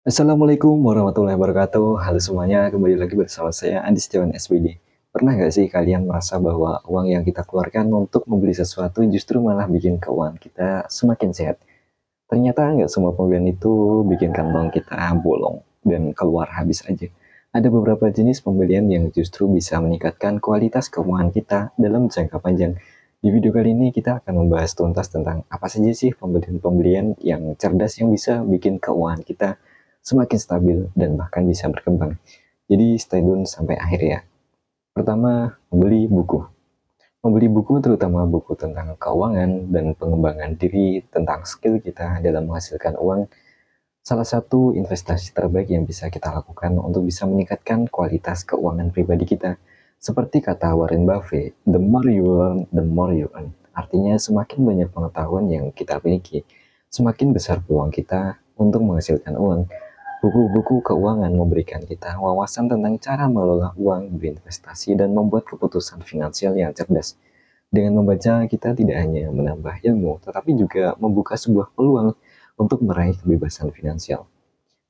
Assalamualaikum warahmatullahi wabarakatuh. Halo semuanya, kembali lagi bersama saya Andi Setiawan SPD. Pernah nggak sih kalian merasa bahwa uang yang kita keluarkan untuk membeli sesuatu justru malah bikin keuangan kita semakin sehat? Ternyata nggak semua pembelian itu bikin kantong kita bolong dan keluar habis aja. Ada beberapa jenis pembelian yang justru bisa meningkatkan kualitas keuangan kita dalam jangka panjang. Di video kali ini kita akan membahas tuntas tentang apa saja sih pembelian-pembelian yang cerdas yang bisa bikin keuangan kita semakin stabil dan bahkan bisa berkembang. Jadi stay tune sampai akhir ya. Pertama, membeli buku. Membeli buku terutama buku tentang keuangan dan pengembangan diri tentang skill kita dalam menghasilkan uang, salah satu investasi terbaik yang bisa kita lakukan untuk bisa meningkatkan kualitas keuangan pribadi kita. Seperti kata Warren Buffett, the more you learn, the more you earn. Artinya semakin banyak pengetahuan yang kita miliki, semakin besar peluang kita untuk menghasilkan uang. Buku-buku keuangan memberikan kita wawasan tentang cara mengelola uang, berinvestasi, dan membuat keputusan finansial yang cerdas. Dengan membaca, kita tidak hanya menambah ilmu, tetapi juga membuka sebuah peluang untuk meraih kebebasan finansial.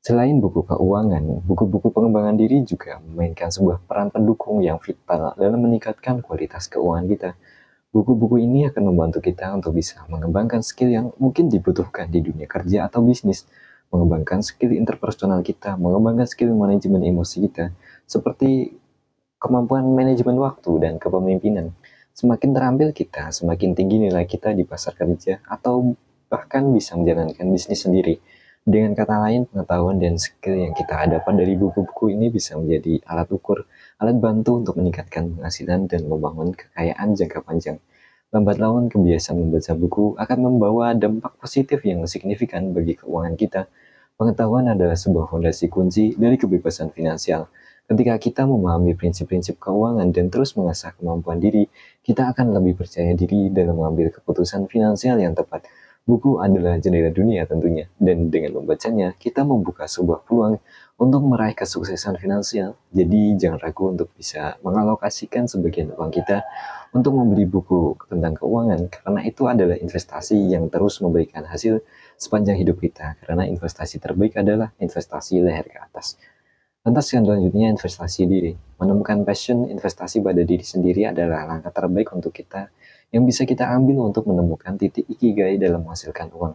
Selain buku keuangan, buku-buku pengembangan diri juga memainkan sebuah peran pendukung yang vital dalam meningkatkan kualitas keuangan kita. Buku-buku ini akan membantu kita untuk bisa mengembangkan skill yang mungkin dibutuhkan di dunia kerja atau bisnis, mengembangkan skill interpersonal kita, mengembangkan skill manajemen emosi kita, seperti kemampuan manajemen waktu dan kepemimpinan. Semakin terampil kita, semakin tinggi nilai kita di pasar kerja atau bahkan bisa menjalankan bisnis sendiri. Dengan kata lain, pengetahuan dan skill yang kita dapat dari buku-buku ini bisa menjadi alat ukur, alat bantu untuk meningkatkan penghasilan dan membangun kekayaan jangka panjang. Lambat laun, kebiasaan membaca buku akan membawa dampak positif yang signifikan bagi keuangan kita. Pengetahuan adalah sebuah fondasi kunci dari kebebasan finansial. Ketika kita memahami prinsip-prinsip keuangan dan terus mengasah kemampuan diri, kita akan lebih percaya diri dalam mengambil keputusan finansial yang tepat. Buku adalah jendela dunia tentunya, dan dengan membacanya, kita membuka sebuah peluang untuk meraih kesuksesan finansial. Jadi jangan ragu untuk bisa mengalokasikan sebagian uang kita untuk membeli buku tentang keuangan, karena itu adalah investasi yang terus memberikan hasil sepanjang hidup kita, karena investasi terbaik adalah investasi leher ke atas. Lantas yang selanjutnya, investasi diri. Menemukan passion, investasi pada diri sendiri adalah langkah terbaik untuk kita yang bisa kita ambil untuk menemukan titik ikigai dalam menghasilkan uang.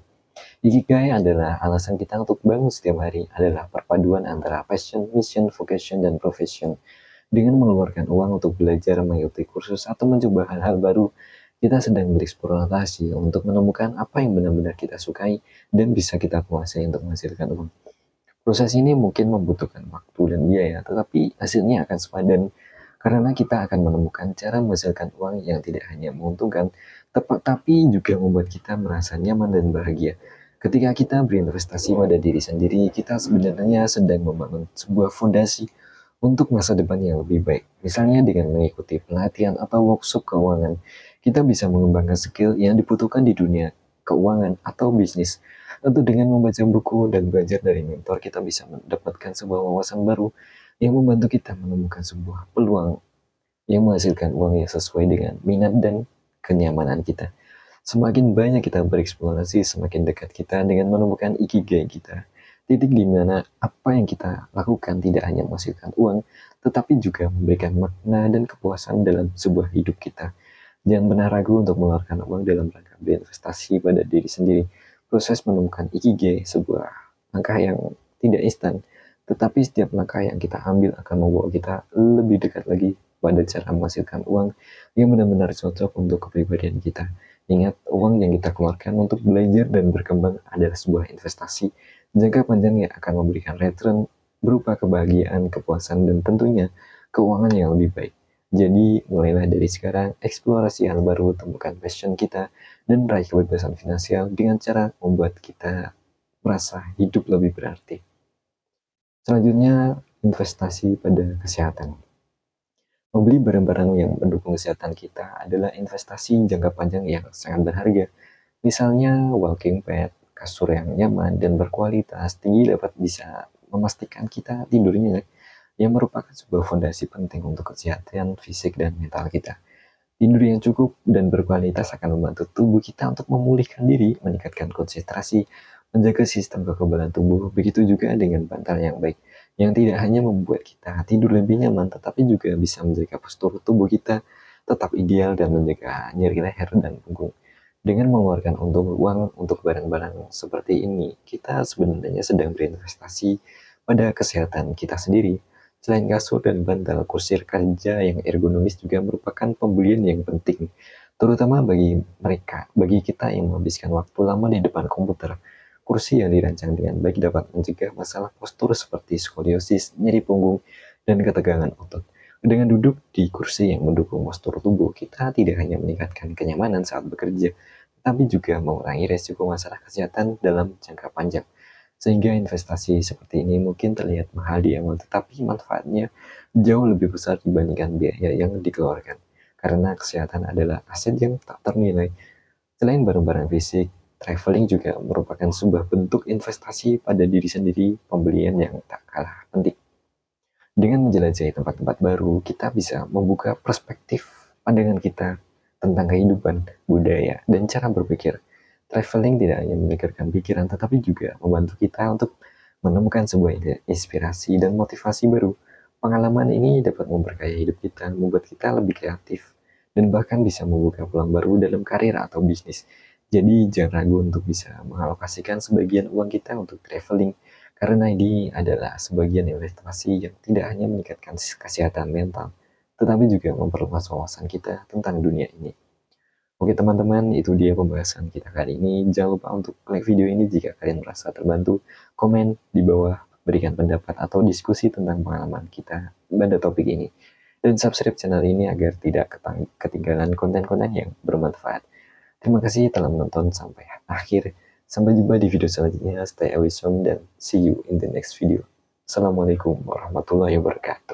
Ikigai adalah alasan kita untuk bangun setiap hari, adalah perpaduan antara passion, mission, vocation, dan profession. Dengan mengeluarkan uang untuk belajar, mengikuti kursus, atau mencoba hal-hal baru, kita sedang bereksplorasi untuk menemukan apa yang benar-benar kita sukai dan bisa kita kuasai untuk menghasilkan uang. Proses ini mungkin membutuhkan waktu dan biaya, tetapi hasilnya akan sepadan karena kita akan menemukan cara menghasilkan uang yang tidak hanya menguntungkan, tapi juga membuat kita merasa nyaman dan bahagia. Ketika kita berinvestasi pada diri sendiri, kita sebenarnya sedang membangun sebuah fondasi untuk masa depan yang lebih baik. Misalnya dengan mengikuti pelatihan atau workshop keuangan, kita bisa mengembangkan skill yang dibutuhkan di dunia keuangan atau bisnis. Tentu dengan membaca buku dan belajar dari mentor, kita bisa mendapatkan sebuah wawasan baru yang membantu kita menemukan sebuah peluang yang menghasilkan uang yang sesuai dengan minat dan kenyamanan kita. Semakin banyak kita bereksplorasi, semakin dekat kita dengan menemukan ikigai kita. Titik di mana apa yang kita lakukan tidak hanya menghasilkan uang, tetapi juga memberikan makna dan kepuasan dalam sebuah hidup kita. Jangan pernah ragu untuk mengeluarkan uang dalam rangka berinvestasi pada diri sendiri. Proses menemukan ikigai sebuah langkah yang tidak instan, tetapi setiap langkah yang kita ambil akan membawa kita lebih dekat lagi pada cara menghasilkan uang yang benar-benar cocok untuk kepribadian kita. Ingat, uang yang kita keluarkan untuk belajar dan berkembang adalah sebuah investasi jangka panjang yang akan memberikan return berupa kebahagiaan, kepuasan, dan tentunya keuangan yang lebih baik. Jadi, mulailah dari sekarang, eksplorasi hal baru, temukan passion kita, dan meraih kebebasan finansial dengan cara membuat kita merasa hidup lebih berarti. Selanjutnya, investasi pada kesehatan. Membeli barang-barang yang mendukung kesehatan kita adalah investasi jangka panjang yang sangat berharga. Misalnya, walking pad, kasur yang nyaman dan berkualitas tinggi dapat bisa memastikan kita tidur nyenyak, yang merupakan sebuah fondasi penting untuk kesehatan fisik dan mental kita. Tidur yang cukup dan berkualitas akan membantu tubuh kita untuk memulihkan diri, meningkatkan konsentrasi, menjaga sistem kekebalan tubuh, begitu juga dengan bantal yang baik, yang tidak hanya membuat kita tidur lebih nyaman, tetapi juga bisa menjaga postur tubuh kita tetap ideal dan menjaga nyeri leher dan punggung. Dengan mengeluarkan uang untuk barang-barang seperti ini, kita sebenarnya sedang berinvestasi pada kesehatan kita sendiri. Selain kasur dan bantal, kursi kerja yang ergonomis juga merupakan pembelian yang penting, terutama bagi kita yang menghabiskan waktu lama di depan komputer. Kursi yang dirancang dengan baik dapat mencegah masalah postur seperti skoliosis, nyeri punggung, dan ketegangan otot. Dengan duduk di kursi yang mendukung postur tubuh, kita tidak hanya meningkatkan kenyamanan saat bekerja, tapi juga mengurangi resiko masalah kesehatan dalam jangka panjang. Sehingga investasi seperti ini mungkin terlihat mahal di awal, tetapi manfaatnya jauh lebih besar dibandingkan biaya yang dikeluarkan. Karena kesehatan adalah aset yang tak ternilai. Selain barang-barang fisik, traveling juga merupakan sebuah bentuk investasi pada diri sendiri, pembelian yang tak kalah penting. Dengan menjelajahi tempat-tempat baru, kita bisa membuka perspektif pandangan kita tentang kehidupan, budaya, dan cara berpikir. Traveling tidak hanya menyegarkan pikiran, tetapi juga membantu kita untuk menemukan sebuah inspirasi dan motivasi baru. Pengalaman ini dapat memperkaya hidup kita, membuat kita lebih kreatif, dan bahkan bisa membuka peluang baru dalam karir atau bisnis. Jadi jangan ragu untuk bisa mengalokasikan sebagian uang kita untuk traveling, karena ini adalah sebagian investasi yang tidak hanya meningkatkan kesehatan mental, tetapi juga memperluas wawasan kita tentang dunia ini. Oke teman-teman, itu dia pembahasan kita kali ini. Jangan lupa untuk like video ini jika kalian merasa terbantu. Komen di bawah, berikan pendapat atau diskusi tentang pengalaman kita pada topik ini. Dan subscribe channel ini agar tidak ketinggalan konten-konten yang bermanfaat. Terima kasih telah menonton sampai akhir. Sampai jumpa di video selanjutnya. Stay away from dan see you in the next video. Assalamualaikum warahmatullahi wabarakatuh.